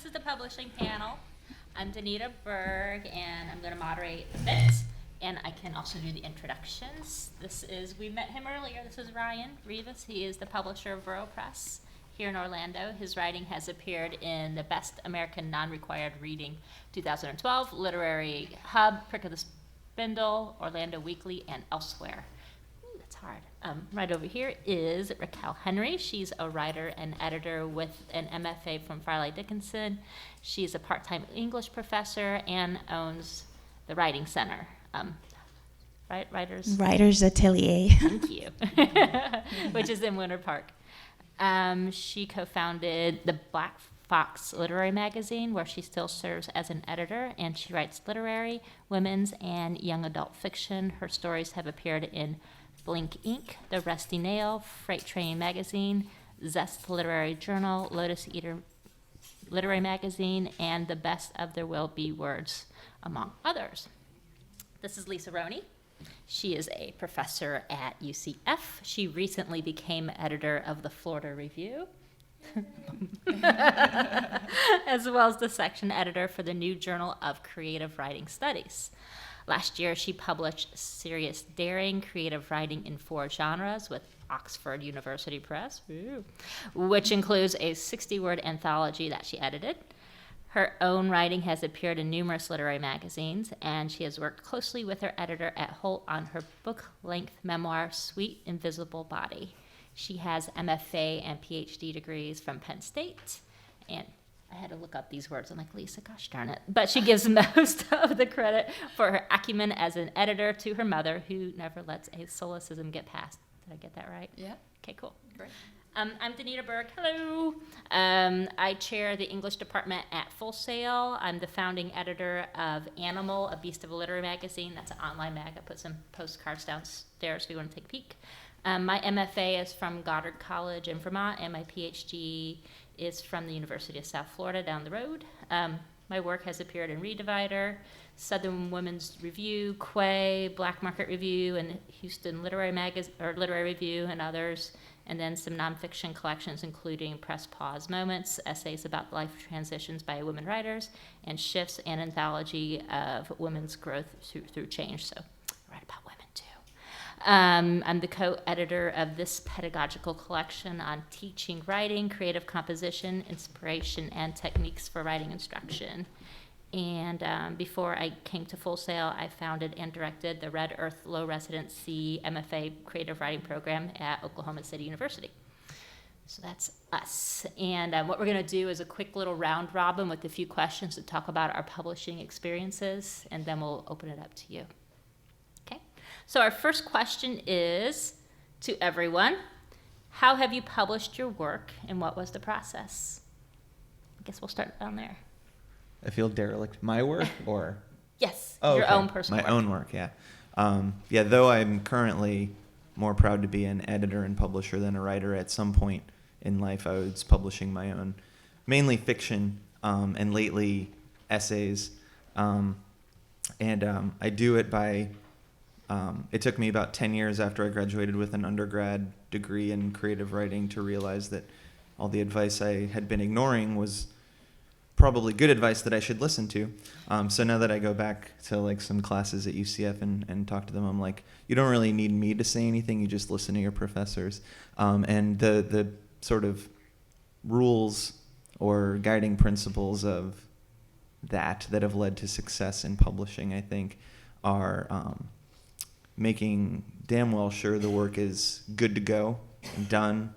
is the publishing panel. I'm Danita Berg, and I'm going to moderate a bit, and I can also do the introductions. We met him earlier. This is Ryan Rivas. He is the publisher of Burrow Press here in Orlando. His writing has appeared in the Best American Non-Required Reading 2012, Literary Hub, Prick of the Spindle, Orlando Weekly, and elsewhere. Ooh, that's hard. Right over here is Racquel Henry. She's a writer and editor with an MFA from Farley Dickinson. She's a part-time English professor and owns the Writing Center. Right, Writers Atelier. Thank you. Which is in Winter Park. She co-founded the Black Fox Literary Magazine, where she still serves as an editor, and she writes literary, women's, and young adult fiction. Her stories have appeared in Blink Inc., The Rusty Nail, Freight Train Magazine, Zest Literary Journal, Lotus Eater Literary Magazine, and The Best of There Will Be Words, among others. This is Lisa Roney. She is a professor at UCF. She recently became editor of the Florida Review, as well as the section editor for the New Journal of Creative Writing Studies. Last year, she published Serious Daring, Creative Writing in 4 Genres with Oxford University Press, which includes a 60-word anthology that she edited. Her own writing has appeared in numerous literary magazines, and she has worked closely with her editor at Holt on her book-length memoir, Sweet Invisible Body. She has MFA and PhD degrees from Penn State, and I had to look up these words. I'm like, Lisa, gosh darn it. But she gives most of the credit for her acumen as an editor to her mother, who never lets a solecism get past. Did I get that right? Yeah. Okay, cool. Great. I'm Danita Berg. Hello. I chair the English department at Full Sail. I'm the founding editor of Animal, a Beast of a Literary magazine. That's an online mag. I put some postcards downstairs if you want to take a peek. My MFA is from Goddard College in Vermont, and my PhD is from the University of South Florida down the road. My work has appeared in Redivider, Southern Women's Review, Quay, Black Market Review, and Houston Literary Review, and others, and then some nonfiction collections, including Press Pause Moments, essays about life transitions by women writers, and Shifts, an anthology of women's growth through change. So I write about women too. I'm the co-editor of this pedagogical collection on teaching writing, creative composition, inspiration, and techniques for writing instruction. And before I came to Full Sail, I founded and directed the Red Earth Low Residency MFA Creative Writing Program at Oklahoma City University. So that's us. And what we're going to do is a quick little round robin with a few questions to talk about our publishing experiences, and then we'll open it up to you. Okay? So our first question is to everyone. How have you published your work, and what was the process? I guess we'll start down there. I feel derelict. My work or? Yes, your own personal work. My own work, yeah. Though I'm currently more proud to be an editor and publisher than a writer, at some point in life I was publishing my own, mainly fiction, and lately essays. I do it by, it took me about 10 years after I graduated with an undergrad degree in creative writing to realize that all the advice I had been ignoring was probably good advice that I should listen to. So now that I go back to like some classes at UCF and talk to them, I'm like, you don't really need me to say anything. You just listen to your professors. And the sort of rules or guiding principles of that have led to success in publishing, I think, are making damn well sure the work is good to go, done,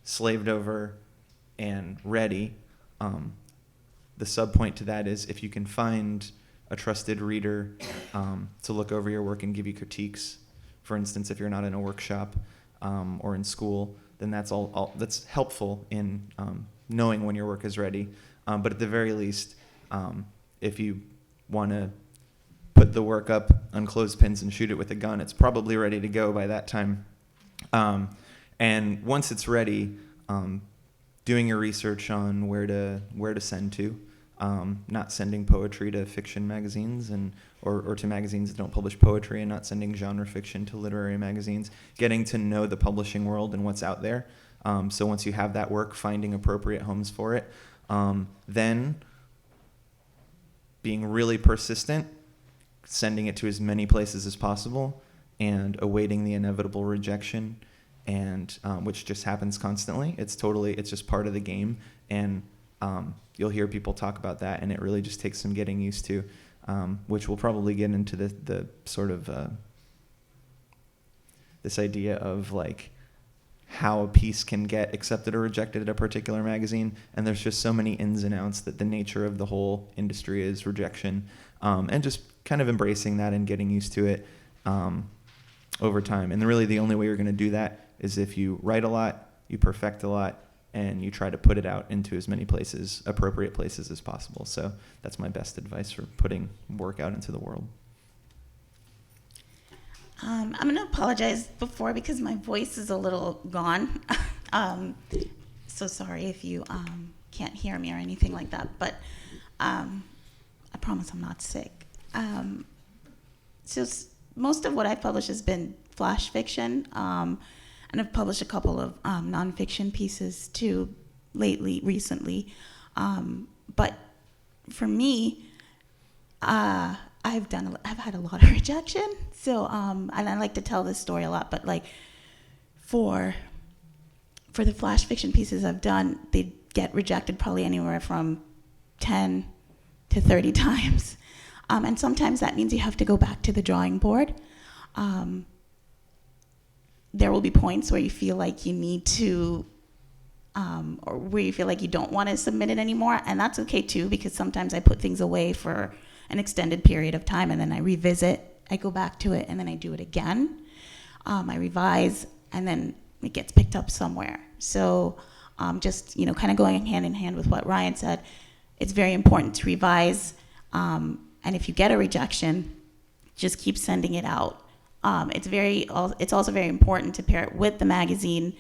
slaved over, and ready. The subpoint to that is if you can find a trusted reader to look over your work and give you critiques, for instance, if you're not in a workshop or in school, then that's that's helpful in knowing when your work is ready. But at the very least, if you want to put the work up on clothespins and shoot it with a gun, it's probably ready to go by that time. And once it's ready, doing your research on where to send to. Not sending poetry to fiction magazines or to magazines that don't publish poetry, and not sending genre fiction to literary magazines. Getting to know the publishing world and what's out there. So once you have that work, finding appropriate homes for it. Then being really persistent, sending it to as many places as possible, and awaiting the inevitable rejection, and which just happens constantly. It's just part of the game, and you'll hear people talk about that, and it really just takes some getting used to, which we'll probably get into the sort of this idea of like how a piece can get accepted or rejected at a particular magazine. And there's just so many ins and outs that the nature of the whole industry is rejection, and just kind of embracing that and getting used to it over time. And really the only way you're going to do that is if you write a lot, you perfect a lot, and you try to put it out into as many places, appropriate places as possible. So that's my best advice for putting work out into the world. I'm going to apologize before because my voice is a little gone. So sorry if you can't hear me or anything like that, but I promise I'm not sick. Most of what I've published has been flash fiction, and I've published a couple of nonfiction pieces too recently. But for me, I've had a lot of rejection. So, and I like to tell this story a lot, but like for the flash fiction pieces I've done, they get rejected probably anywhere from 10 to 30 times. And sometimes that means you have to go back to the drawing board. There will be points where you feel like you need to, or where you feel like you don't want to submit it anymore. And that's okay too, because sometimes I put things away for an extended period of time, and then I revisit, I go back to it, and then I do it again. I revise, and then it gets picked up somewhere. So just, kind of going hand in hand with what Ryan said, it's very important to revise. And if you get a rejection, just keep sending it out. It's also very important to pair it with the magazine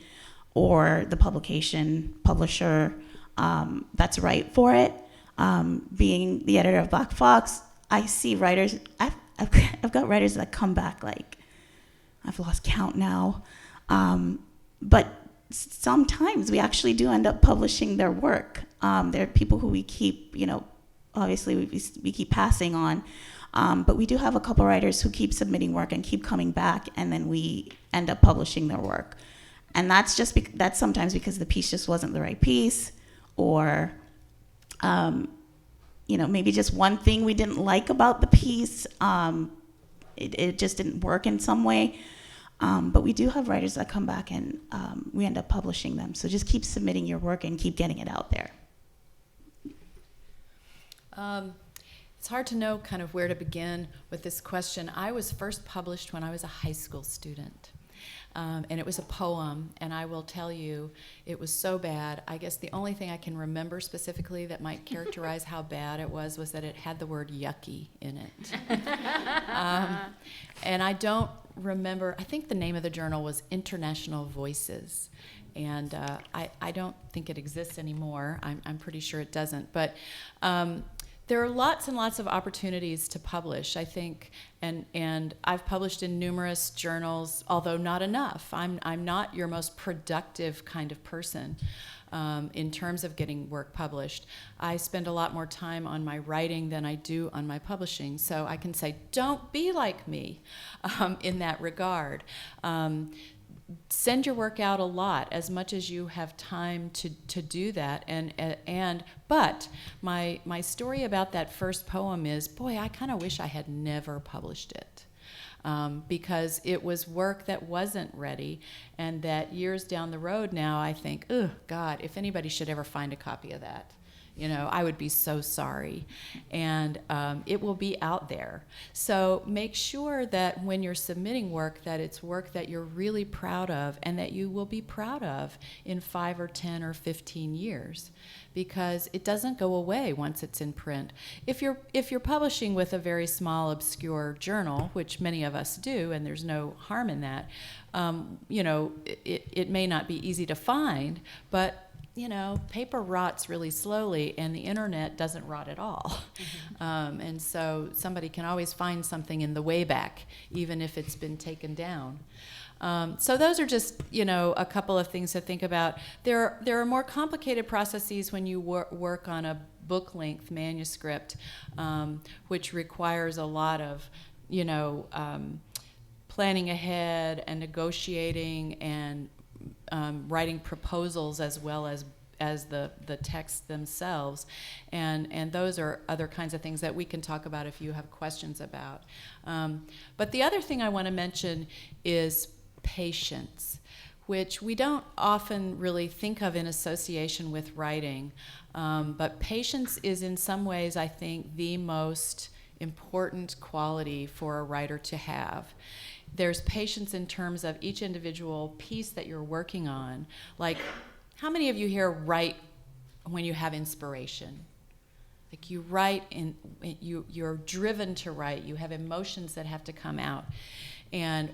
or the publisher that's right for it. Being the editor of Black Fox, I see writers. I've got writers that come back like I've lost count now, but sometimes we actually do end up publishing their work. There are people who we keep, obviously we keep passing on, but we do have a couple writers who keep submitting work and keep coming back, and then we end up publishing their work, and that's sometimes because the piece just wasn't the right piece, or maybe just one thing we didn't like about the piece. It just didn't work in some way. But we do have writers that come back and we end up publishing them. So just keep submitting your work and keep getting it out there. It's hard to know kind of where to begin with this question. I was first published when I was a high school student. And it was a poem, and I will tell you, it was so bad. I guess the only thing I can remember specifically that might characterize how bad it was that it had the word yucky in it. And I don't remember, I think the name of the journal was International Voices, and I don't think it exists anymore. I'm pretty sure it doesn't. But there are lots and lots of opportunities to publish, I think, and I've published in numerous journals, although not enough. I'm not your most productive kind of person in terms of getting work published. I spend a lot more time on my writing than I do on my publishing, so I can say, don't be like me in that regard. Send your work out a lot, as much as you have time to do that. But my story about that first poem is, boy, I kind of wish I had never published it, because it was work that wasn't ready, and that years down the road now I think, oh God, if anybody should ever find a copy of that, I would be so sorry. And it will be out there. So make sure that when you're submitting work, that it's work that you're really proud of and that you will be proud of in 5 or 10 or 15 years, because it doesn't go away once it's in print. If you're publishing with a very small, obscure journal, which many of us do, and there's no harm in that, it may not be easy to find, but paper rots really slowly, and the internet doesn't rot at all. Mm-hmm. And so somebody can always find something in the Wayback, even if it's been taken down. So those are just, a couple of things to think about. There are more complicated processes when you work on a book-length manuscript, which requires a lot of, planning ahead and negotiating and writing proposals as well as the texts themselves, and those are other kinds of things that we can talk about if you have questions about. But the other thing I want to mention is patience, which we don't often really think of in association with writing, but patience is in some ways, I think, the most important quality for a writer to have. There's patience in terms of each individual piece that you're working on. Like, how many of you here write when you have inspiration? Like, you write, you're driven to write. You have emotions that have to come out,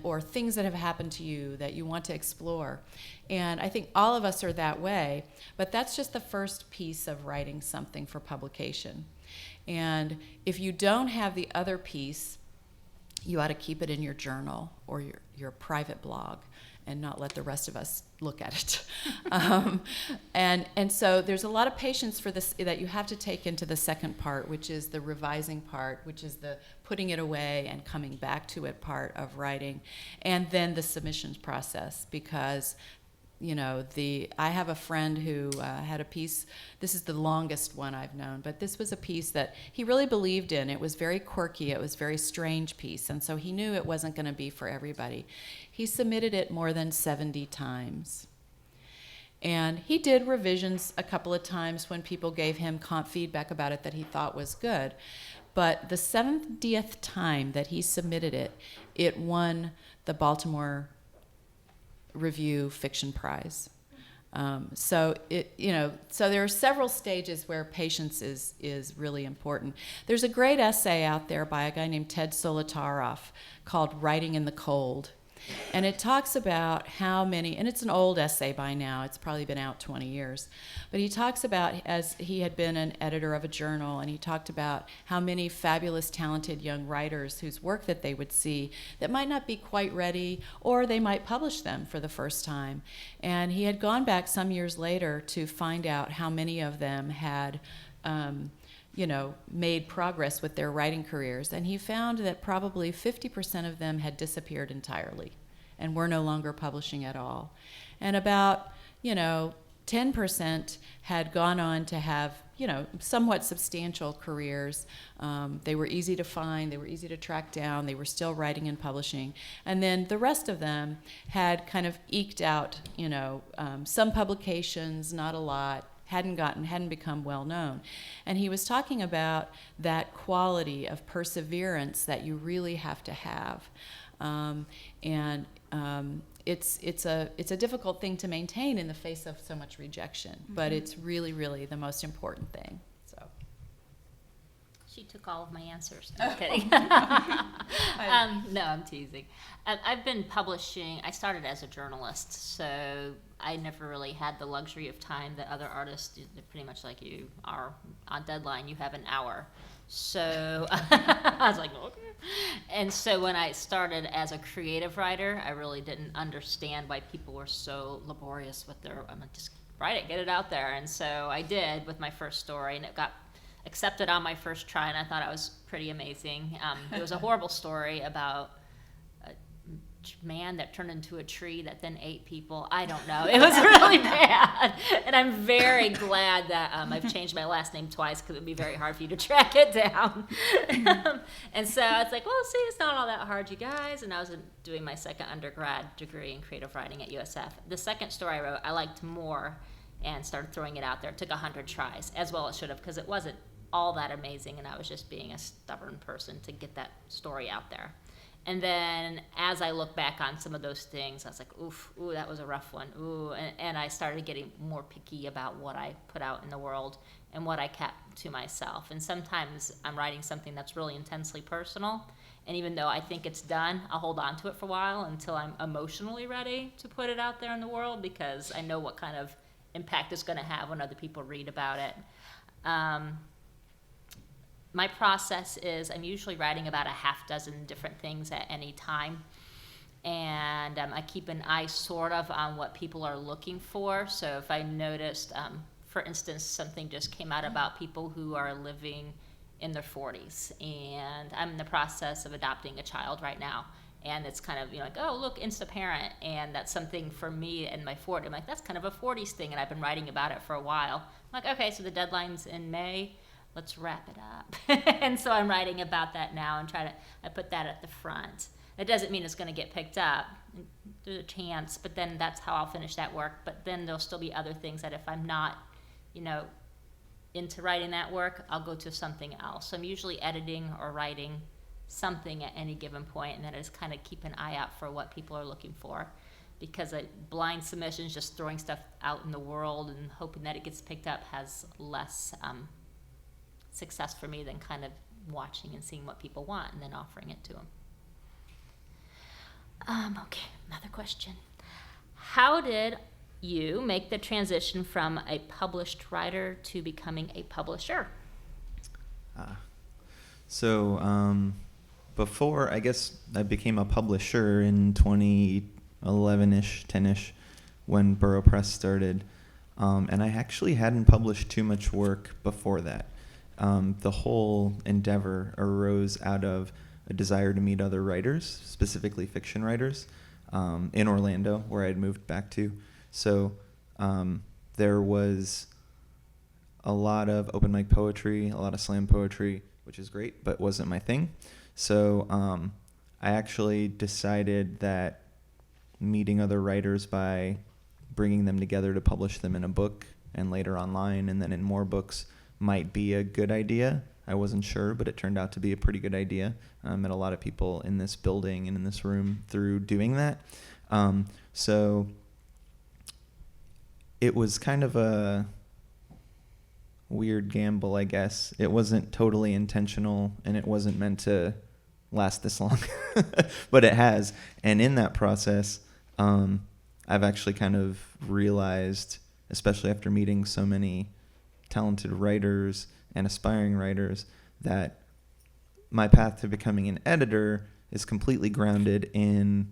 or things that have happened to you that you want to explore. And I think all of us are that way, but that's just the first piece of writing something for publication. And if you don't have the other piece, you ought to keep it in your journal or your private blog and not let the rest of us look at it. And so there's a lot of patience for this that you have to take into the second part, which is the revising part, which is the putting it away and coming back to it part of writing, and then the submissions process, because I have a friend who had a piece. This is the longest one I've known, but this was a piece that he really believed in. It was very quirky. It was a very strange piece, and so he knew it wasn't going to be for everybody. He submitted it more than 70 times. And he did revisions a couple of times when people gave him feedback about it that he thought was good. But the 70th time that he submitted it, it won the Baltimore Review Fiction Prize. So there are several stages where patience is really important. There's a great essay out there by a guy named Ted Solitaroff called Writing in the Cold. And it talks about how many, and it's an old essay by now, it's probably been out 20 years, but he talks about, as he had been an editor of a journal, and he talked about how many fabulous, talented young writers whose work that they would see that might not be quite ready, or they might publish them for the first time. And he had gone back some years later to find out how many of them had made progress with their writing careers. And he found that probably 50% of them had disappeared entirely and were no longer publishing at all. And about, 10% had gone on to have, somewhat substantial careers. They were easy to find, they were easy to track down, they were still writing and publishing. And then the rest of them had kind of eked out, some publications, not a lot, hadn't become well known. And he was talking about that quality of perseverance that you really have to have. It's a difficult thing to maintain in the face of so much rejection, but it's really, really the most important thing. So. She took all of my answers. No, I'm kidding. No, I'm teasing. I've been publishing. I started as a journalist, so I never really had the luxury of time that other artists, pretty much like you, are on deadline. You have an hour. So I was like, okay. And so when I started as a creative writer, I really didn't understand why people were so laborious with I'm like, just write it, get it out there. And so I did with my first story, and it got accepted on my first try, and I thought it was pretty amazing. It was a horrible story about a man that turned into a tree that then ate people. I don't know. It was really bad. And I'm very glad that I've changed my last name twice, because it would be very hard for you to track it down. And so I was like, well, see, it's not all that hard, you guys. And I was doing my second undergrad degree in creative writing at USF. The second story I wrote, I liked more and started throwing it out there. It took 100 tries, as well it should have, because it wasn't all that amazing, and I was just being a stubborn person to get that story out there. And then as I look back on some of those things, I was like, ooh, that was a rough one. Ooh, and I started getting more picky about what I put out in the world and what I kept to myself. And sometimes I'm writing something that's really intensely personal, and even though I think it's done, I'll hold on to it for a while until I'm emotionally ready to put it out there in the world, because I know what kind of impact it's going to have when other people read about it. My process is I'm usually writing about a half dozen different things at any time. And I keep an eye sort of on what people are looking for. So if I noticed, for for instance, something just came out about people who are living in their 40s, and I'm in the process of adopting a child right now. And it's kind of, like, oh, look, Instaparent. And that's something for me in my 40s. I'm like, that's kind of a 40s thing. And I've been writing about it for a while. I'm like, okay, so the deadline's in May. Let's wrap it up. And so I'm writing about that now and I put that at the front. That doesn't mean it's going to get picked up. There's a chance, but then that's how I'll finish that work. But then there'll still be other things that if I'm not, into writing that work, I'll go to something else. So I'm usually editing or writing something at any given point, and then I just kind of keep an eye out for what people are looking for, because blind submissions, just throwing stuff out in the world and hoping that it gets picked up, has less success for me than kind of watching and seeing what people want and then offering it to them. Okay, another question. How did you make the transition from a published writer to becoming a publisher? So before, I guess I became a publisher in 2011-ish, 10-ish, when Burrow Press started. And I actually hadn't published too much work before that. The whole endeavor arose out of a desire to meet other writers, specifically fiction writers, in Orlando, where I had moved back to. So there was a lot of open mic poetry, a lot of slam poetry, which is great, but wasn't my thing. So I actually decided that meeting other writers by bringing them together to publish them in a book and later online and then in more books might be a good idea. I wasn't sure, but it turned out to be a pretty good idea. I met a lot of people in this building and in this room through doing that. So it was kind of a weird gamble, I guess. It wasn't totally intentional, and it wasn't meant to last this long, but it has. And in that process, I've actually kind of realized, especially after meeting so many talented writers and aspiring writers, that my path to becoming an editor is completely grounded in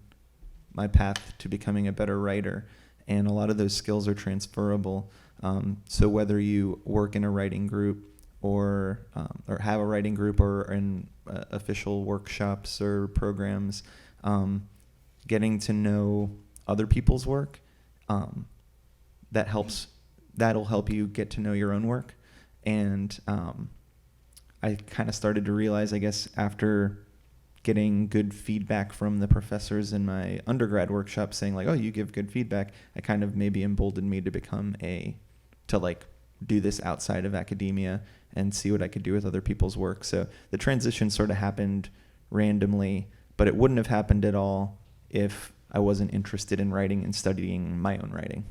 my path to becoming a better writer. And a lot of those skills are transferable. So whether you work in a writing group or have a writing group or in official workshops or programs, getting to know other people's work, that'll help you get to know your own work. And I kind of started to realize, I guess, after getting good feedback from the professors in my undergrad workshop saying like, oh, you give good feedback, I kind of maybe emboldened me to do this outside of academia and see what I could do with other people's work. So the transition sort of happened randomly, but it wouldn't have happened at all if I wasn't interested in writing and studying my own writing,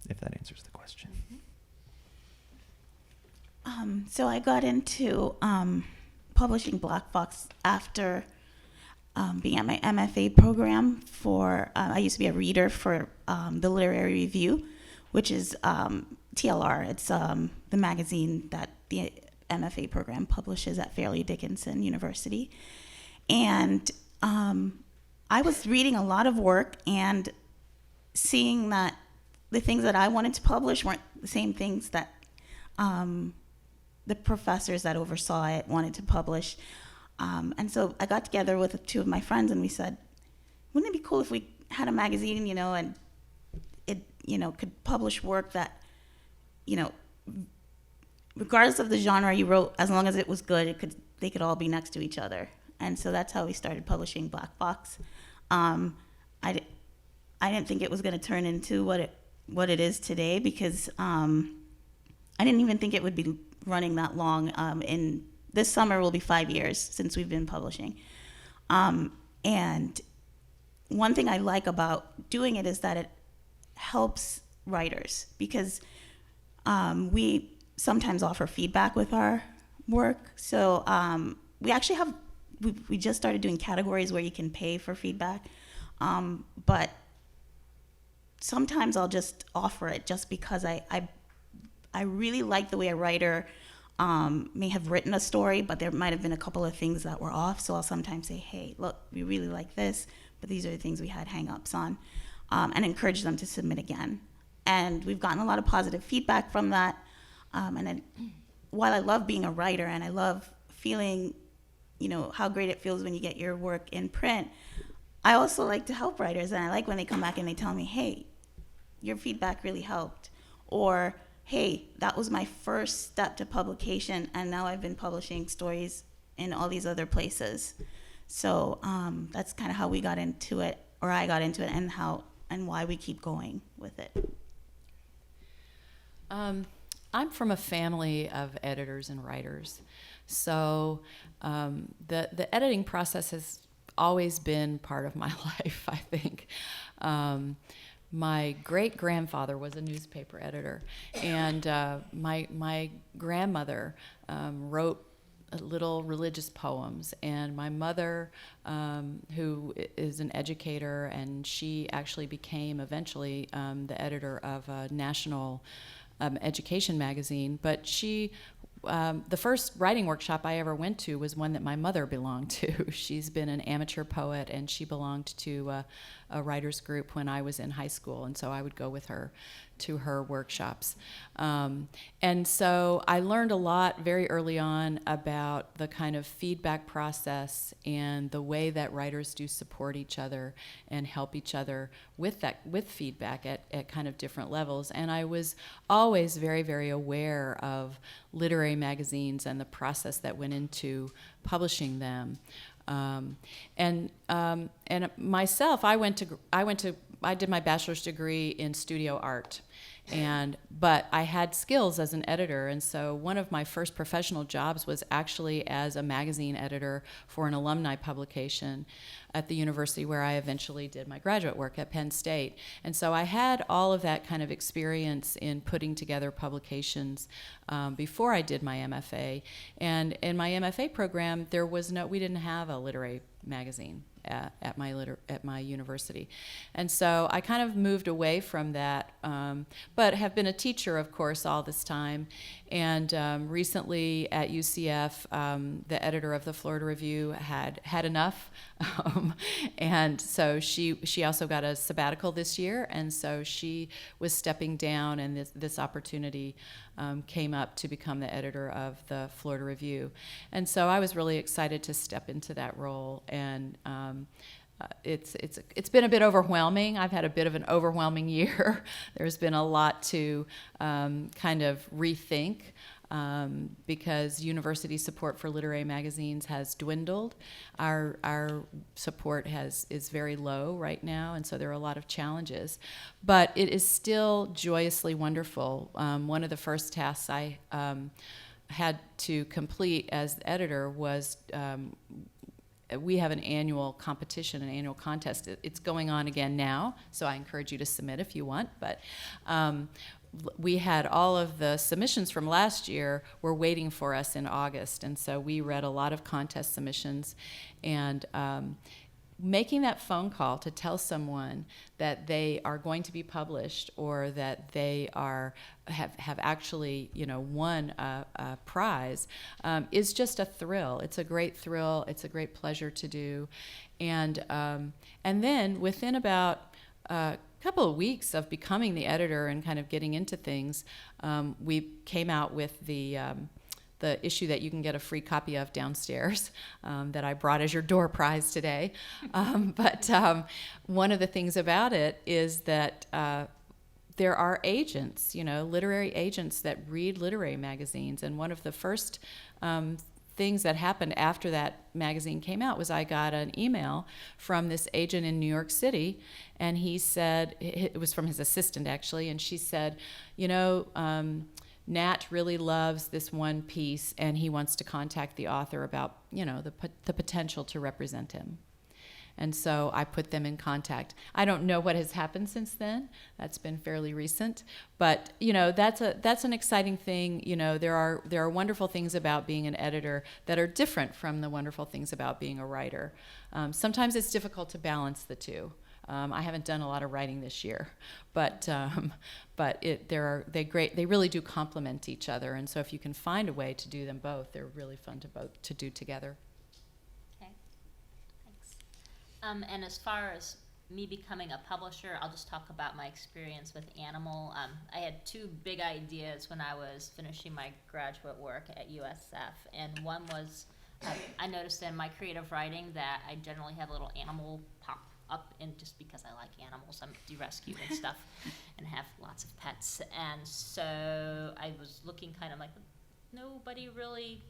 if that answers the question. So I got into publishing Black Box after being at my MFA program I used to be a reader for the Literary Review, which is TLR. It's the magazine that the MFA program publishes at Fairleigh Dickinson University. And I was reading a lot of work and seeing that the things that I wanted to publish weren't the same things that the professors that oversaw it wanted to publish. And so I got together with two of my friends and we said, wouldn't it be cool if we had a magazine, and it, could publish work that, regardless of the genre you wrote, as long as it was good, they could all be next to each other. And so that's how we started publishing Black Box. I didn't think it was going to turn into what it is today, because I didn't even think it would be running that long. In this summer will be 5 years since we've been publishing. And one thing I like about doing it is that it helps writers, because we sometimes offer feedback with our work. So we actually we just started doing categories where you can pay for feedback. But sometimes I'll just offer it just because I really like the way a writer may have written a story, but there might have been a couple of things that were off. So I'll sometimes say, hey, look, we really like this, but these are the things we had hang-ups on, and encourage them to submit again. And we've gotten a lot of positive feedback from that. While I love being a writer and I love feeling, how great it feels when you get your work in print, I also like to help writers, and I like when they come back and they tell me, hey, your feedback really helped, or hey, that was my first step to publication, and now I've been publishing stories in all these other places. So that's kind of how we got into it, or I got into it, and why we keep going with it. I'm from a family of editors and writers, so the editing process has always been part of my life, I think. My great-grandfather was a newspaper editor, and my grandmother wrote little religious poems, and my mother, who is an educator, and she actually became eventually the editor of a national education magazine, but she the first writing workshop I ever went to was one that my mother belonged to. She's been an amateur poet, and she belonged to a writers group when I was in high school, and so I would go with her to her workshops. And so I learned a lot very early on about the kind of feedback process and the way that writers do support each other and help each other with feedback at kind of different levels. And I was always very, very aware of literary magazines and the process that went into publishing them. And myself, I did my bachelor's degree in studio art, but I had skills as an editor, and so one of my first professional jobs was actually as a magazine editor for an alumni publication at the university where I eventually did my graduate work at Penn State. And so I had all of that kind of experience in putting together publications before I did my MFA. And in my MFA program, we didn't have a literary magazine at my university, and so I kind of moved away from that, but have been a teacher, of course, all this time. And recently at UCF, the editor of the Florida Review had enough, and so she also got a sabbatical this year, and so she was stepping down, and this opportunity came up to become the editor of the Florida Review. And so I was really excited to step into that role, and it's been a bit overwhelming. I've had a bit of an overwhelming year. There's been a lot to kind of rethink because university support for literary magazines has dwindled. Our support is very low right now, and so there are a lot of challenges. But it is still joyously wonderful. One of the first tasks I had to complete as editor was we have an annual competition, an annual contest. It's going on again now, so I encourage you to submit if you want. But we had all of the submissions from last year were waiting for us in August, and so we read a lot of contest submissions, and making that phone call to tell someone that they are going to be published or that they have actually won a prize is just a thrill. It's a great thrill. It's a great pleasure to do, and then within about a couple of weeks of becoming the editor and kind of getting into things, we came out with the issue that you can get a free copy of downstairs that I brought as your door prize today. But one of the things about it is that there are agents, literary agents that read literary magazines. And one of the first things that happened after that magazine came out was I got an email from this agent in New York City, and he said, it was from his assistant actually, and she said, Nat really loves this one piece, and he wants to contact the author about, the potential to represent him. And so I put them in contact. I don't know what has happened since then. That's been fairly recent, but that's an exciting thing. There are wonderful things about being an editor that are different from the wonderful things about being a writer. Sometimes it's difficult to balance the two. I haven't done a lot of writing this year, but they really do complement each other, and so if you can find a way to do them both, they're really fun to do together. Okay, thanks. And as far as me becoming a publisher, I'll just talk about my experience with Animal. I had two big ideas when I was finishing my graduate work at USF, and one was I noticed in my creative writing that I generally have a little animal pop up, and just because I like animals, I do rescue and stuff, and have lots of pets, and so I was looking kind of like nobody really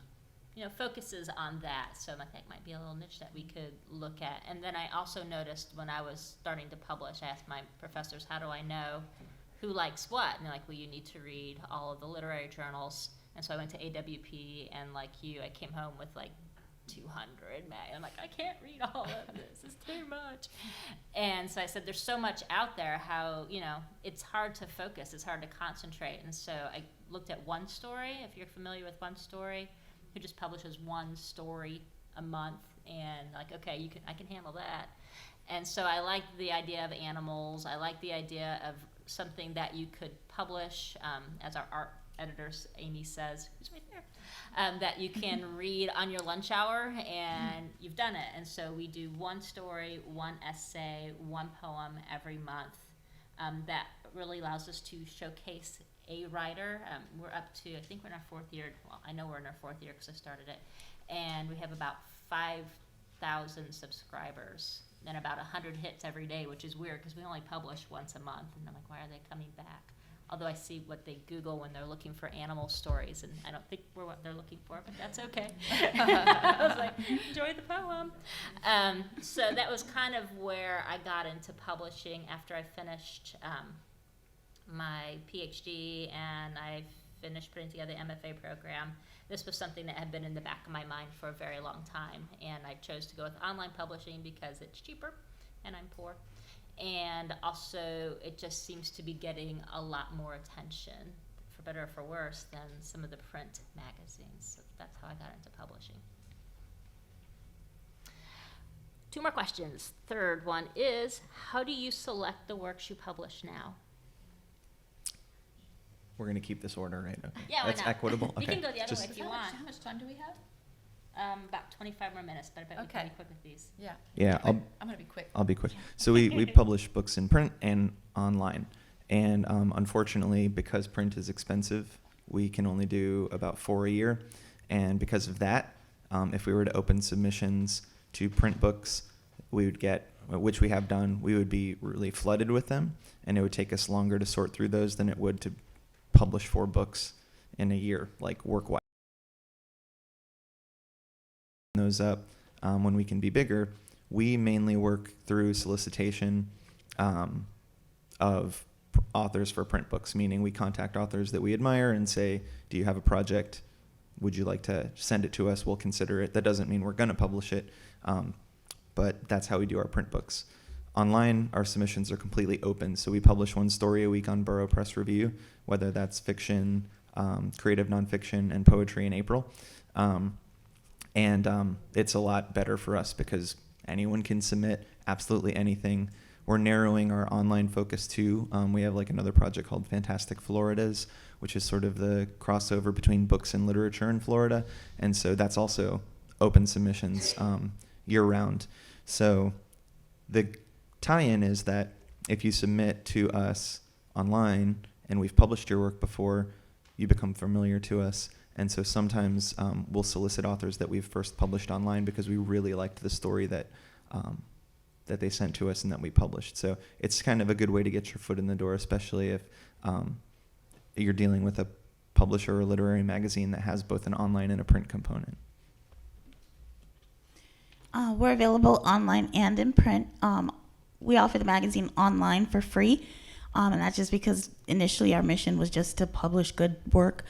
focuses on that, so I think might be a little niche that we could look at. And then I also noticed when I was starting to publish, I asked my professors, how do I know who likes what? And they're like, well, you need to read all of the literary journals. And so I went to AWP, and like you, I came home with like 200 mag. I'm like, I can't read all of this. It's too much. And so I said, there's so much out there, how, it's hard to focus. It's hard to concentrate. And so I looked at One Story, if you're familiar with One Story, who just publishes one story a month, and like, okay, I can handle that. And so I like the idea of Animals. I like the idea of something that you could publish, as our art editor Amy says, who's right there, that you can read on your lunch hour, and you've done it. And so we do one story, one essay, one poem every month. That really allows us to showcase a writer. We're up to, I think we're in our fourth year. Well, I know we're in our fourth year because I started it. And we have about 5,000 subscribers and about 100 hits every day, which is weird because we only publish once a month. And I'm like, why are they coming back? Although I see what they Google when they're looking for animal stories, and I don't think we're what they're looking for, but that's okay. I was like, enjoy the poem. So that was kind of where I got into publishing after I finished my PhD, and I finished putting together the MFA program. This was something that had been in the back of my mind for a very long time, and I chose to go with online publishing because it's cheaper, and I'm poor. And also, it just seems to be getting a lot more attention, for better or for worse, than some of the print magazines. So that's how I got into publishing. Two more questions. Third one is, how do you select the works you publish now? We're going to keep this order, right? Okay. Yeah, why That's not? equitable. You Okay. can go the other way if you want. How much time do we have? About 25 more minutes, but I bet we can be quick with these. Yeah. Yeah, I'm going to be quick. I'll be quick. So we publish books in print and online. And unfortunately, because print is expensive, we can only do about 4 a year. And because of that, if we were to open submissions to print books, we would get, which we have done, we would be really flooded with them. And it would take us longer to sort through those than it would to publish 4 books in a year, like work-wise. Those up when we can be bigger. We mainly work through solicitation of authors for print books, meaning we contact authors that we admire and say, do you have a project? Would you like to send it to us? We'll consider it. That doesn't mean we're going to publish it, but that's how we do our print books. Online, our submissions are completely open, so we publish 1 story a week on Burrow Press Review, whether that's fiction, creative nonfiction, and poetry in April. And it's a lot better for us because anyone can submit absolutely anything. We're narrowing our online focus too. We have like another project called Fantastic Floridas, which is sort of the crossover between books and literature in Florida. And so that's also open submissions year round. So the tie-in is that if you submit to us online and we've published your work before, you become familiar to us. And so sometimes we'll solicit authors that we've first published online because we really liked the story that that they sent to us and that we published. So it's kind of a good way to get your foot in the door, especially if you're dealing with a publisher or literary magazine that has both an online and a print component. We're available online and in print. We offer the magazine online for free, and that's just because initially our mission was just to publish good work.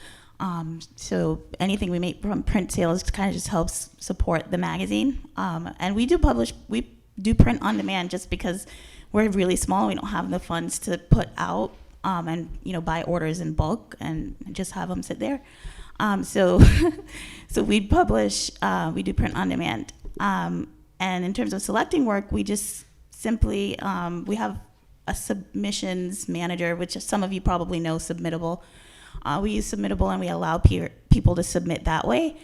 So anything we make from print sales kind of just helps support the magazine. And we do print on demand just because we're really small. We don't have the funds to put out and buy orders in bulk and just have them sit there. So we publish. We do print on demand. And in terms of selecting work, we just simply we have a submissions manager, which some of you probably know, Submittable. We use Submittable and we allow people to submit that way.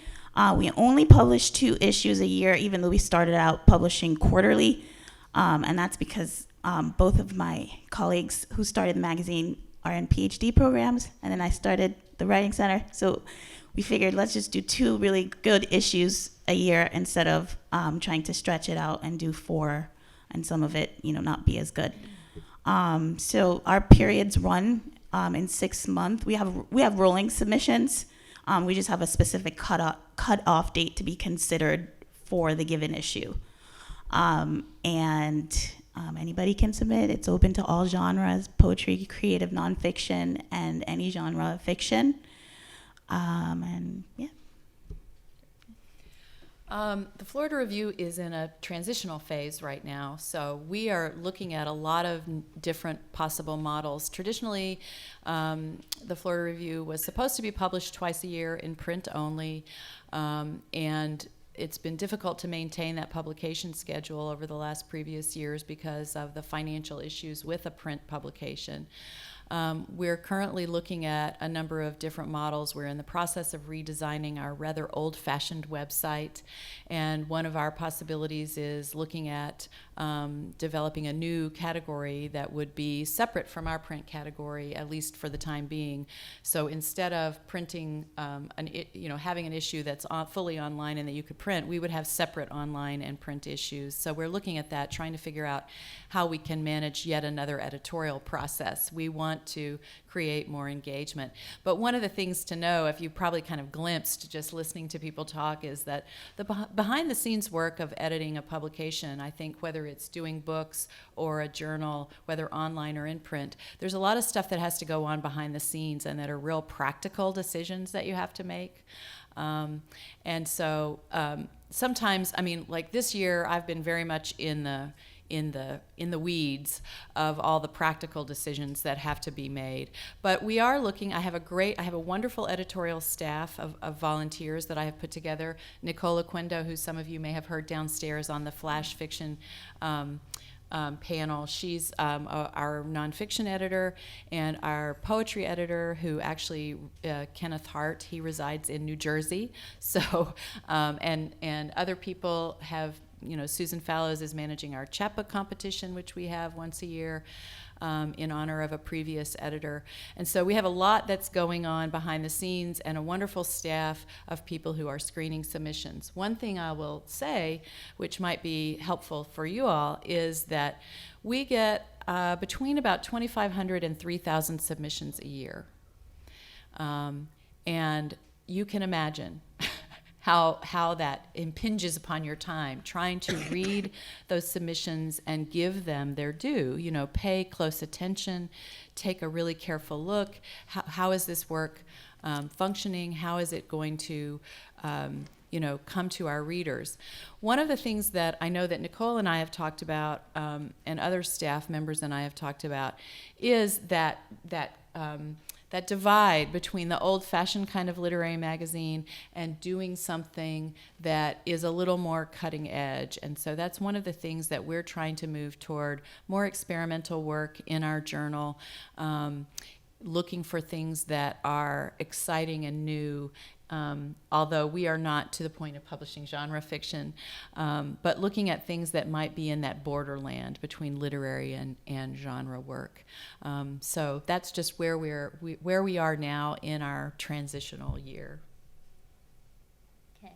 We only publish 2 issues a year, even though we started out publishing quarterly. And that's because both of my colleagues who started the magazine are in PhD programs, and then I started the Writing Center. So we figured let's just do 2 really good issues a year instead of trying to stretch it out and do 4 and some of it, not be as good. So our periods run in 6 months. We have rolling submissions. We just have a specific cut-off date to be considered for the given issue. Anybody can submit. It's open to all genres: poetry, creative nonfiction, and any genre of fiction. And yeah. The Florida Review is in a transitional phase right now, so we are looking at a lot of different possible models. Traditionally, the Florida Review was supposed to be published twice a year in print only, and it's been difficult to maintain that publication schedule over the last previous years because of the financial issues with a print publication. We're currently looking at a number of different models. We're in the process of redesigning our rather old-fashioned website, and one of our possibilities is looking at developing a new category that would be separate from our print category, at least for the time being. So instead of printing, having an issue that's fully online and that you could print, we would have separate online and print issues. So we're looking at that, trying to figure out how we can manage yet another editorial process. We want to create more engagement. But one of the things to know, if you probably kind of glimpsed just listening to people talk, is that the behind-the-scenes work of editing a publication, I think whether it's doing books or a journal, whether online or in print, there's a lot of stuff that has to go on behind the scenes and that are real practical decisions that you have to make. And so sometimes, like this year, I've been very much in the weeds of all the practical decisions that have to be made. But we are looking, I have a wonderful editorial staff of volunteers that I have put together. Nicola Quendo, who some of you may have heard downstairs on the flash fiction panel. She's our nonfiction editor, and our poetry editor, who actually, Kenneth Hart, he resides in New Jersey. So, and other people have, Susan Fallows is managing our chapbook competition, which we have once a year in honor of a previous editor. And so we have a lot that's going on behind the scenes and a wonderful staff of people who are screening submissions. One thing I will say, which might be helpful for you all, is that we get between about 2,500 and 3,000 submissions a year. And you can imagine how that impinges upon your time, trying to read those submissions and give them their due. Pay close attention, take a really careful look. How is this work functioning? How is it going to come to our readers? One of the things that I know that Nicole and I have talked about, and other staff members and I have talked about, is that divide between the old-fashioned kind of literary magazine and doing something that is a little more cutting edge. And so that's one of the things that we're trying to move toward: more experimental work in our journal, looking for things that are exciting and new, although we are not to the point of publishing genre fiction, but looking at things that might be in that borderland between literary and genre work. So that's just where we are now in our transitional year. Okay.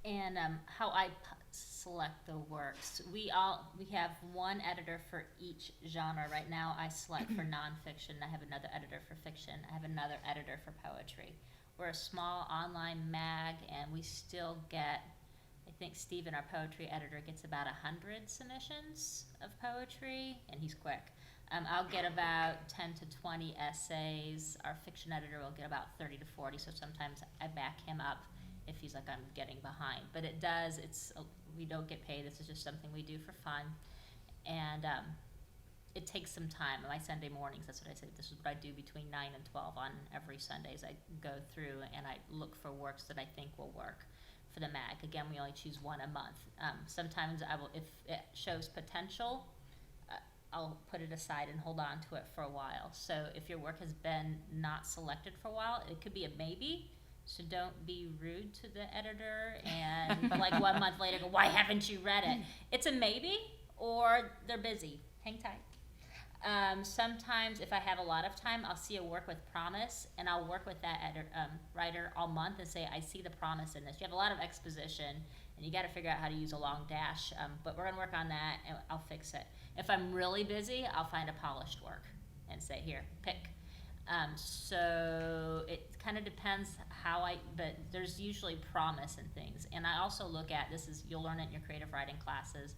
And how I select the works. We have one editor for each genre. Right now I select for nonfiction. I have another editor for fiction. I have another editor for poetry. We're a small online mag, and we still get, I think Stephen, our poetry editor, gets about 100 submissions of poetry, and he's quick. I'll get about 10 to 20 essays. Our fiction editor will get about 30 to 40, so sometimes I back him up if he's like, I'm getting behind. But we don't get paid. This is just something we do for fun. And it takes some time. My Sunday mornings, that's what I say, this is what I do between 9 and 12 on every Sundays. I go through and I look for works that I think will work for the mag. Again, we only choose one a month. Sometimes I will, if it shows potential, I'll put it aside and hold on to it for a while. So if your work has been not selected for a while, it could be a maybe. So don't be rude to the editor and like 1 month later go, why haven't you read it? It's a maybe, or they're busy. hang tight. Sometimes if I have a lot of time, I'll see a work with promise, and I'll work with that writer all month and say, I see the promise in this. You have a lot of exposition, and you got to figure out how to use a long dash, but we're going to work on that, and I'll fix it. If I'm really busy, I'll find a polished work and say, here, pick. So it kind of depends but there's usually promise in things. And I also look at, you'll learn it in your creative writing classes,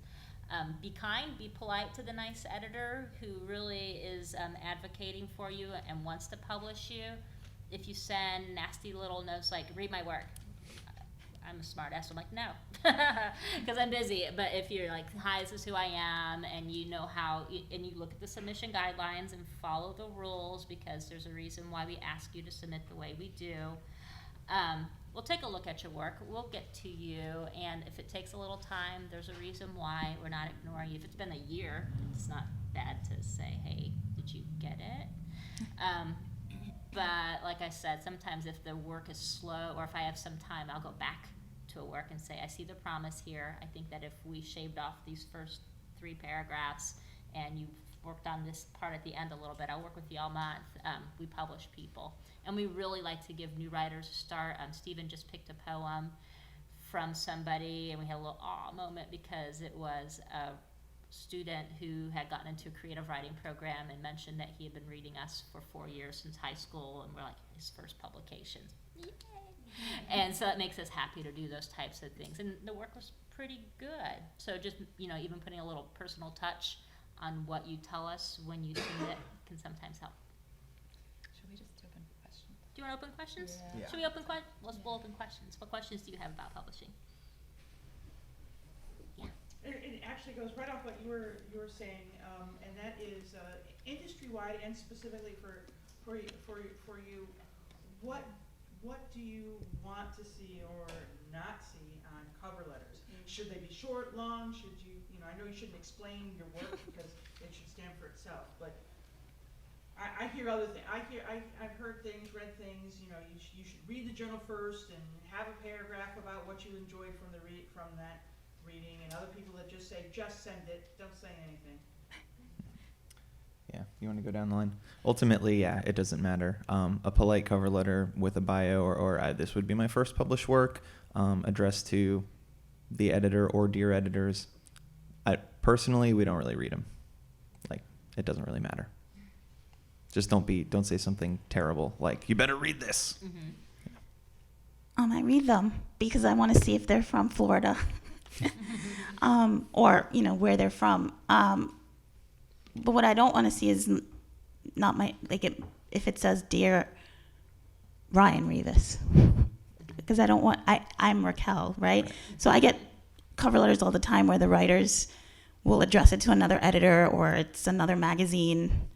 be kind, be polite to the nice editor who really is advocating for you and wants to publish you. If you send nasty little notes like, read my work, I'm a smart ass, I'm like, no, because I'm busy. But if you're like, hi, this is who I am, and you know and you look at the submission guidelines and follow the rules, because there's a reason why we ask you to submit the way we do. We'll take a look at your work, we'll get to you, and if it takes a little time, there's a reason why we're not ignoring you. If it's been a year, it's not bad to say, hey, did you get it? But like I said, sometimes if the work is slow, or if I have some time, I'll go back to a work and say, I see the promise here. I think that if we shaved off these first 3 paragraphs and you worked on this part at the end a little bit, I'll work with you all month. We publish people. And we really like to give new writers a start. Stephen just picked a poem from somebody, and we had a little awe moment because it was a student who had gotten into a creative writing program and mentioned that he had been reading us for 4 years since high school, and we're like his first publications. Yay! And so it makes us happy to do those types of things. And the work was pretty good. So just, even putting a little personal touch on what you tell us when you submit can sometimes help. Should we just open questions? Do you want to open questions? Yeah. Should we open questions? We'll open questions. What questions do you have about publishing? Yeah. It actually goes right off what you were saying, and that is industry-wide and specifically for you. What do you want to see or not see on cover letters? Should they be short, long? Should you, I know you shouldn't explain your work because it should stand for itself, but I hear other things. I've heard things, read things. You should read the journal first and have a paragraph about what you enjoyed from that reading, and other people that just say, just send it, don't say anything. Yeah, you want to go down the line? Ultimately, yeah, it doesn't matter. A polite cover letter with a bio or this would be my first published work, addressed to the editor or dear editors. Personally, we don't really read them. Like, it doesn't really matter. Just don't say something terrible like, you better read this. Mm-hmm. I read them because I want to see if they're from Florida. Or where they're from. But what I don't want to see is not if it says dear Ryan Rivas, because I'm Racquel, right? So I get cover letters all the time where the writers will address it to another editor or it's another magazine.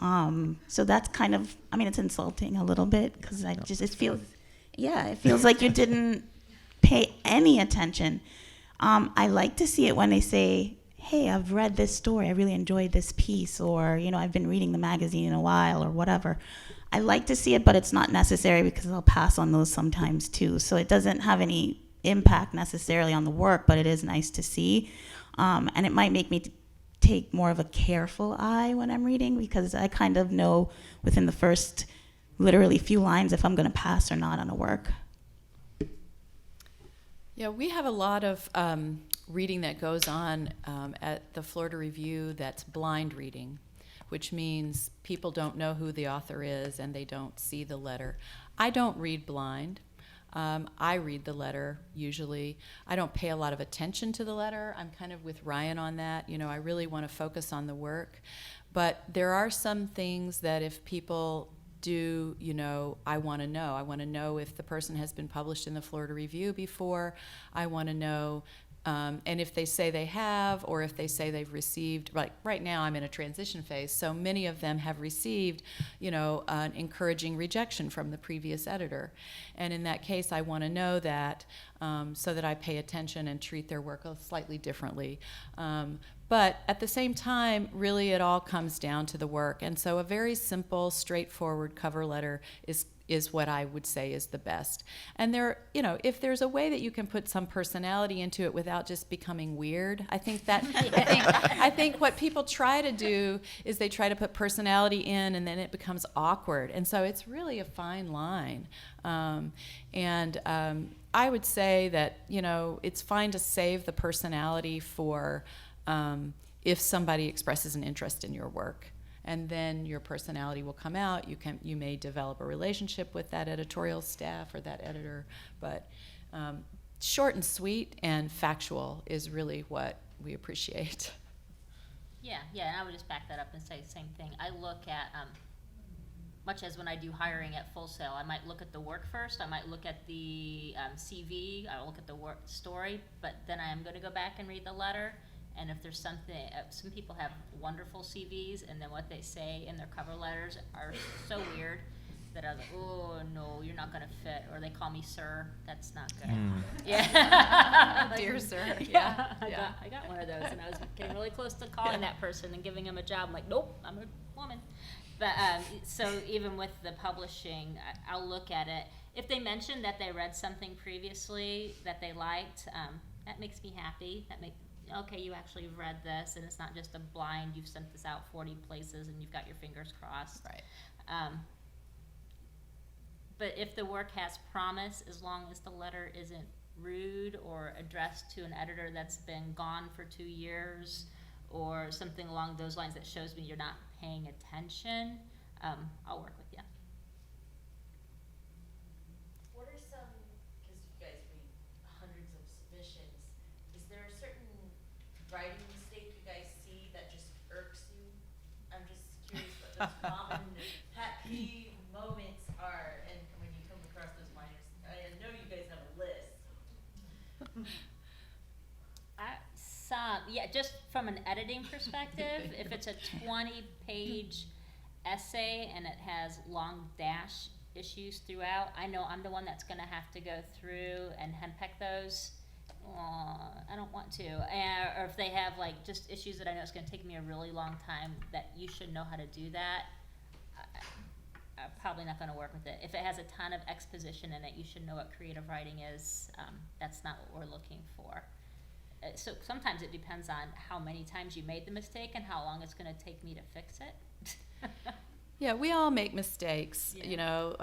So that's kind of, it's insulting a little bit because it feels like you didn't pay any attention. I like to see it when they say, hey, I've read this story, I really enjoyed this piece, or, I've been reading the magazine in a while, or whatever. I like to see it, but it's not necessary because I'll pass on those sometimes too. So it doesn't have any impact necessarily on the work, but it is nice to see. And it might make me take more of a careful eye when I'm reading, because I kind of know within the first literally few lines if I'm going to pass or not on a work. Yeah, we have a lot of reading that goes on at the Florida Review that's blind reading, which means people don't know who the author is and they don't see the letter. I don't read blind. I read the letter usually. I don't pay a lot of attention to the letter. I'm kind of with Ryan on that. I really want to focus on the work. But there are some things that if people do, I want to know. I want to know if the person has been published in the Florida Review before. I want to know, and if they say they have, or if they say they've received, like right now I'm in a transition phase, so many of them have received, an encouraging rejection from the previous editor. And in that case, I want to know that so that I pay attention and treat their work slightly differently. But at the same time, really it all comes down to the work. And so a very simple, straightforward cover letter is is what I would say is the best. And there, you know, if there's a way that you can put some personality into it without just becoming weird, I think that I think what people try to do is they try to put personality in, and then it becomes awkward. And so it's really a fine line. I would say that, you know, it's fine to save the personality for if somebody expresses an interest in your work. And then your personality will come out. You may develop a relationship with that editorial staff or that editor, but short and sweet and factual is really what we appreciate. Yeah, and I would just back that up and say the same thing. I look at, much as when I do hiring at Full Sail, I might look at the work first, I might look at the CV, I'll look at the work story, but then I am going to go back and read the letter. And if there's something, some people have wonderful CVs, and then what they say in their cover letters are so weird that I was like, oh no, you're not gonna fit. Or they call me sir. That's not good. Yeah. Dear sir. Yeah. I got one of those, and I was getting really close to calling that person and giving them a job. I'm like, nope, I'm a woman. But so even with the publishing, I'll look at it. If they mention that they read something previously that they liked, that makes me happy. Okay, you actually have read this, and it's not just a blind, you've sent this out 40 places and you've got your fingers crossed. Right. But if the work has promise, as long as the letter isn't rude or addressed to an editor that's been gone for 2 years or something along those lines that shows me you're not paying attention, I'll work with you. What are some, because you guys read hundreds of submissions, is there a certain writing mistake you guys see that just irks you? I'm just curious what those common pet peeve moments are, and when you come across those minors. I know you guys have a list. Just from an editing perspective, if it's a 20-page essay and it has long dash issues throughout, I know I'm the one that's going to have to go through and henpeck those. I don't want to. Or if they have like just issues that I know it's going to take me a really long time, that you should know how to do that, I'm probably not going to work with it. If it has a ton of exposition in it, you should know what creative writing is. That's not what we're looking for. So sometimes it depends on how many times you made the mistake and how long it's going to take me to fix it. Yeah, we all make mistakes. Yeah. You know,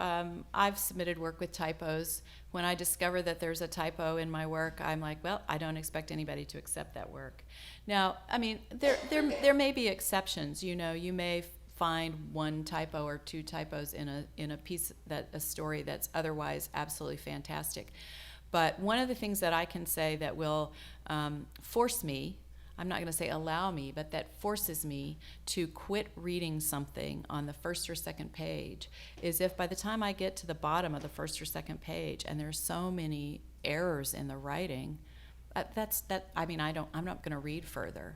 I've submitted work with typos. When I discover that there's a typo in my work, I'm like, well, I don't expect anybody to accept that work. Now, I mean, there may be exceptions. You know, you may find one typo or two typos in a piece a story that's otherwise absolutely fantastic. But one of the things that I can say that will force me, I'm not going to say allow me, but that forces me to quit reading something on the first or second page is if by the time I get to the bottom of the first or second page and there's so many errors in the writing, I'm not going to read further.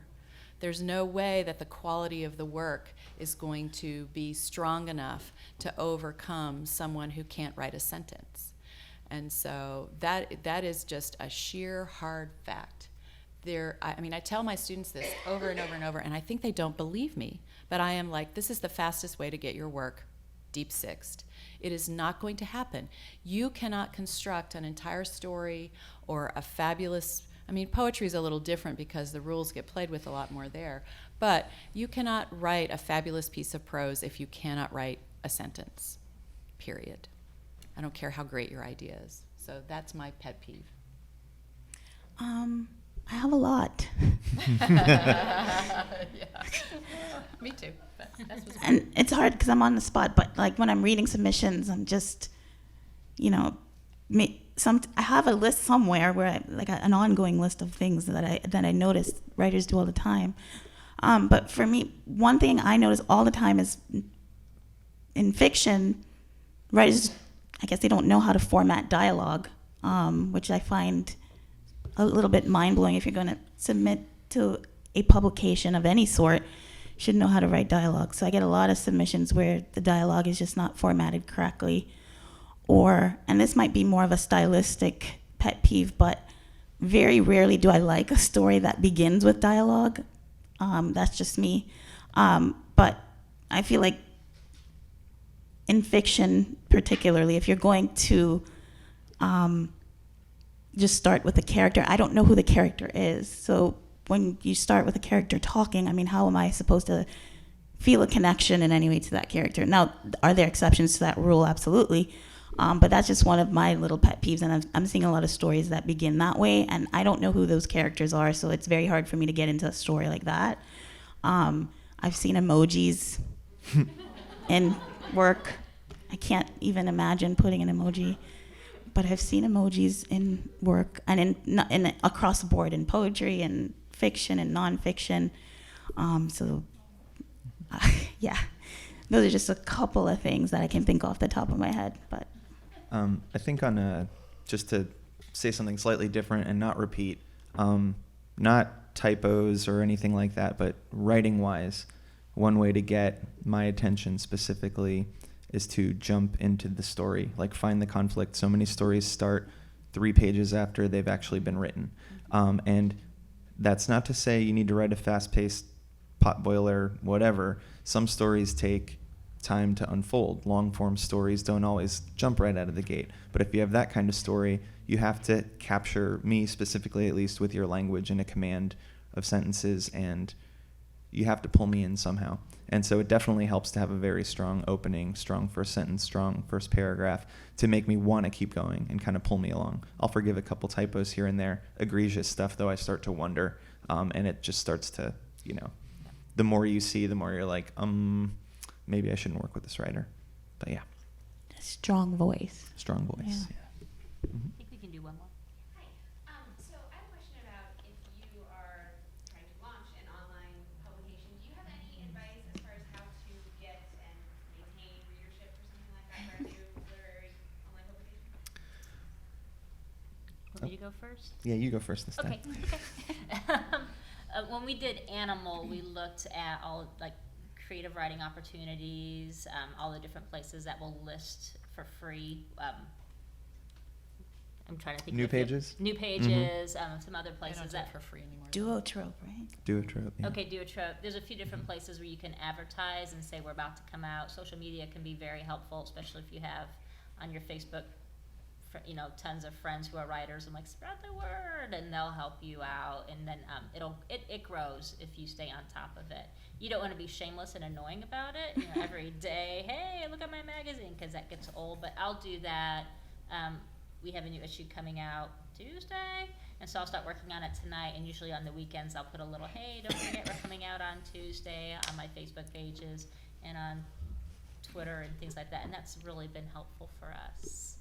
There's no way that the quality of the work is going to be strong enough to overcome someone who can't write a sentence. And so that is just a sheer hard fact. I tell my students this over and over and over, and I think they don't believe me, but I am like, this is the fastest way to get your work deep sixed. It is not going to happen. You cannot construct an entire story or a fabulous, poetry is a little different because the rules get played with a lot more there, but you cannot write a fabulous piece of prose if you cannot write a sentence, period. I don't care how great your idea is. So that's my pet peeve. I have a lot. Yeah. Me too. And it's hard because I'm on the spot, but like when I'm reading submissions, I'm just, I have a list somewhere where an ongoing list of things that I notice writers do all the time. But for me, one thing I notice all the time is in fiction, writers, I guess they don't know how to format dialogue, which I find a little bit mind-blowing. If you're going to submit to a publication of any sort, you should know how to write dialogue. So I get a lot of submissions where the dialogue is just not formatted correctly. And this might be more of a stylistic pet peeve, but very rarely do I like a story that begins with dialogue. That's just me. But I feel like in fiction particularly, if you're going to just start with a character, I don't know who the character is. So when you start with a character talking, I mean, how am I supposed to feel a connection in any way to that character? Now, are there exceptions to that rule? Absolutely. But that's just one of my little pet peeves, and I'm seeing a lot of stories that begin that way, and I don't know who those characters are, so it's very hard for me to get into a story like that. I've seen emojis in work. I can't even imagine putting an emoji, but I've seen emojis in work and in across the board in poetry and fiction and nonfiction. Yeah, those are just a couple of things that I can think off the top of my head. But I think just to say something slightly different and not repeat, not typos or anything like that, but writing-wise, one way to get my attention specifically is to jump into the story, like find the conflict. So many stories start 3 pages after they've actually been written. And that's not to say you need to write a fast-paced potboiler, whatever. Some stories take time to unfold. Long-form stories don't always jump right out of the gate. But if you have that kind of story, you have to capture me specifically, at least with your language and a command of sentences, and you have to pull me in somehow. And so it definitely helps to have a very strong opening, strong first sentence, strong first paragraph to make me want to keep going and kind of pull me along. I'll forgive a couple typos here and there. Egregious stuff, though, I start to wonder. And it just starts to, the more you see, the more you're like, maybe I shouldn't work with this writer. But yeah. strong voice. Strong voice. Yeah. Yeah. Mm-hmm. I think we can do one more. Hi. So I have a question about if you are trying to launch an online publication. Do you have any advice as far as how to get and maintain readership or something like that for a new literary online publication? Want me to go first? Yeah, you go first this time. Okay. When we did Animal, we looked at all like creative writing opportunities, all the different places that will list for free. I'm trying to think. New of the- Pages? New Pages, some other They places don't do that it for free anymore. Duotrope, right? Duotrope. Yeah. Okay, Duotrope. There's a few different places where you can advertise and say we're about to come out. Social media can be very helpful, especially if you have on your Facebook, tons of friends who are writers. And like, spread the word, and they'll help you out. And then it grows if you stay on top of it. You don't want to be shameless and annoying about it. Every day, hey, look at my magazine, because that gets old. But I'll do that. We have a new issue coming out Tuesday, and so I'll start working on it tonight, and usually on the weekends I'll put a little, hey, don't forget we're coming out on Tuesday on my Facebook pages and on Twitter and things like that, and that's really been helpful for us.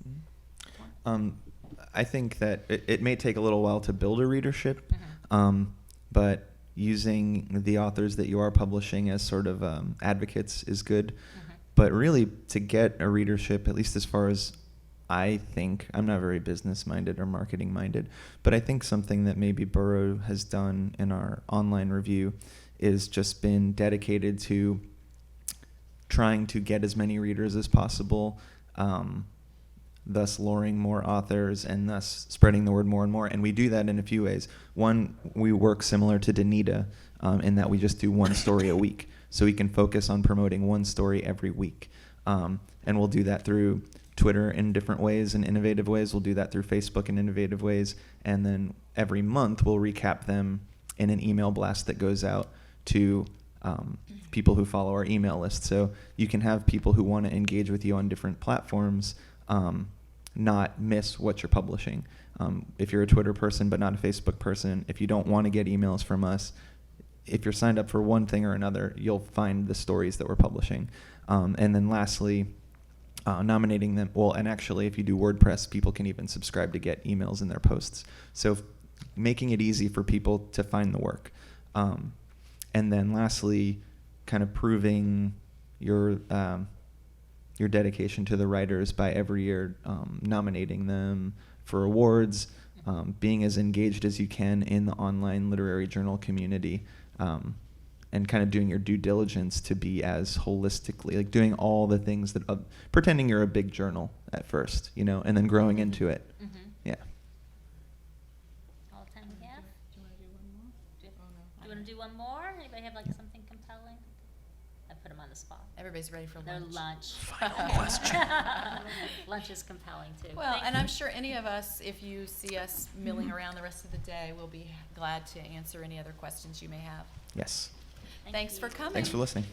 I think that it may take a little while to build a readership, Mm-hmm. but using the authors that you are publishing as sort of advocates is good. Mm-hmm. But really, to get a readership, at least as far as I think, I'm not very business-minded or marketing-minded, but I think something that maybe Burrow has done in our online review is just been dedicated to trying to get as many readers as possible, thus luring more authors and thus spreading the word more and more. And we do that in a few ways. One, we work similar to Danita in that we just do one story a week. So we can focus on promoting one story every week. And we'll do that through Twitter in different ways and innovative ways. We'll do that through Facebook in innovative ways. And then every month we'll recap them in an email blast that goes out to people who follow our email list. So you can have people who want to engage with you on different platforms not miss what you're publishing. If you're a Twitter person but not a Facebook person, if you don't want to get emails from us, if you're signed up for one thing or another, you'll find the stories that we're publishing. And then lastly, nominating them. Well, and actually, if you do WordPress, people can even subscribe to get emails in their posts. So making it easy for people to find the work. And then lastly, kind of proving your dedication to the writers by every year nominating them for awards, being as engaged as you can in the online literary journal community, and kind of doing your due diligence to be as holistically, like doing all the things that, pretending you're a big journal at first, and then growing into it. Mm-hmm. Yeah. All the time we have. Do you want to do one more? Do you want to do one more? Anybody have like something compelling? I put them on the spot. Everybody's ready for No lunch. lunch. Lunch is compelling too. Well, Thank and you. I'm sure any of us, if you see us milling around the rest of the day, will be glad to answer any other questions you may have. Yes. Thank Thanks you. for coming. Thanks for listening.